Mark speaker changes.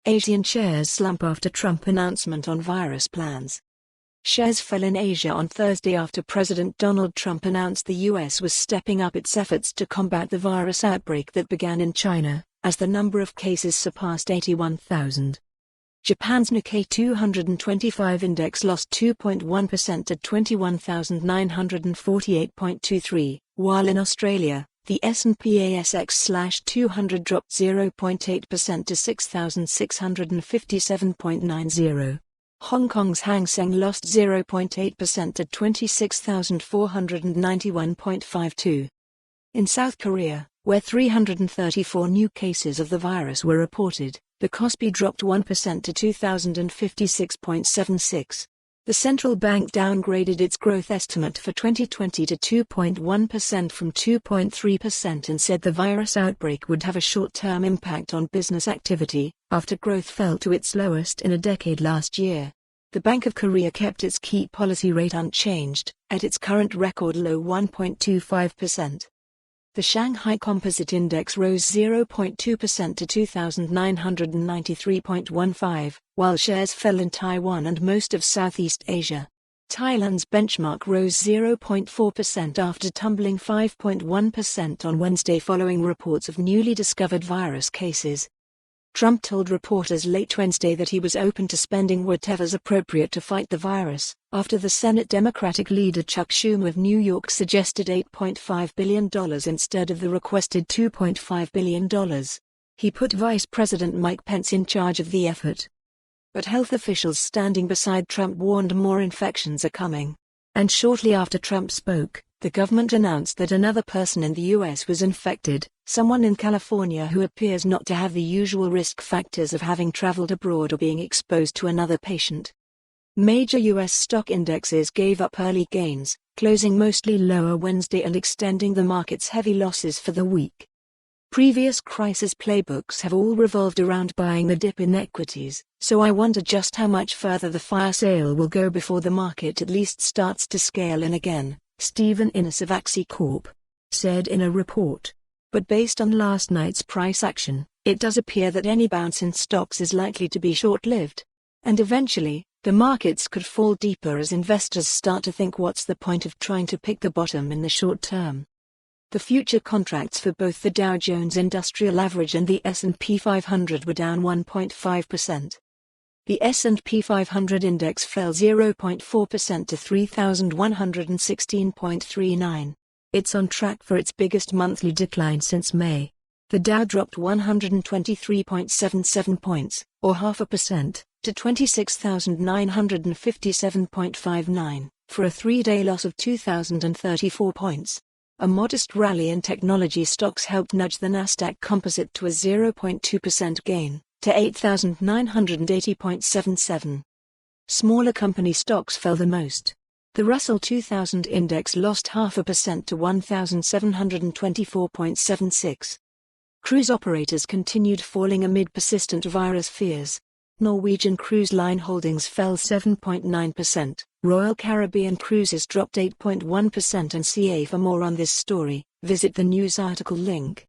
Speaker 1: Asian shares slump after Trump announcement on virus plans. Shares fell in Asia on Thursday after President Donald Trump announced the U.S. was stepping up its efforts to combat the virus outbreak that began in China, as the number of cases surpassed 81,000. Japan's Nikkei 225 index lost 2.1% at 21,948.23, while in Australia, the S&P ASX 200 dropped 0.8% to 6,657.90. Hong Kong's Seng lost 0.8% at 26,491.52. In South Korea, where 334 new cases of the virus were reported, the Kospi dropped 1% to 2,056.76. The central bank downgraded its growth estimate for 2020 to 2.1% from 2.3% and said the virus outbreak would have a short-term impact on business activity, after growth fell to its lowest in a decade last year. The Bank of Korea kept its key policy rate unchanged, at its current record low 1.25%. The Shanghai Composite Index rose 0.2% to 2,993.15, while shares fell in Taiwan and most of Southeast Asia. Thailand's benchmark rose 0.4% after tumbling 5.1% on Wednesday following reports of newly discovered virus cases. Trump told reporters late Wednesday that he was open to spending whatever's appropriate to fight the virus, after the Senate Democratic leader Chuck Schumer of New York suggested $8.5 billion instead of the requested $2.5 billion. He put Vice President Mike Pence in charge of the effort. But health officials standing beside Trump warned more infections are coming. And shortly after Trump spoke, the government announced that another person in the U.S. was infected, someone in California who appears not to have the usual risk factors of having traveled abroad or being exposed to another patient. Major U.S. stock indexes gave up early gains, closing mostly lower Wednesday and extending the market's heavy losses for the week. Previous crisis playbooks have all revolved around buying the dip in equities, so I wonder just how much further the fire sale will go before the market at least starts to scale in again, Stephen Innes of Axie Corp. Said in a report. But based on last night's price action, it does appear that any bounce in stocks is likely to be short-lived. And eventually, the markets could fall deeper as investors start to think what's the point of trying to pick the bottom in the short term. The future contracts for both the Dow Jones Industrial Average and the S&P 500 were down 1.5%. The S&P 500 index fell 0.4% to 3,116.39. It's on track for its biggest monthly decline since May. The Dow dropped 123.77 points, or 0.5%, to 26,957.59, for a three-day loss of 2,034 points. A modest rally in technology stocks helped nudge the Nasdaq Composite to a 0.2% gain, to 8,980.77. Smaller company stocks fell the most. The Russell 2000 index lost 0.5% to 1,724.76. Cruise operators continued falling amid persistent virus fears. Norwegian Cruise Line Holdings fell 7.9%, Royal Caribbean Cruises dropped 8.1% and CA. For more on this story, visit the news article link.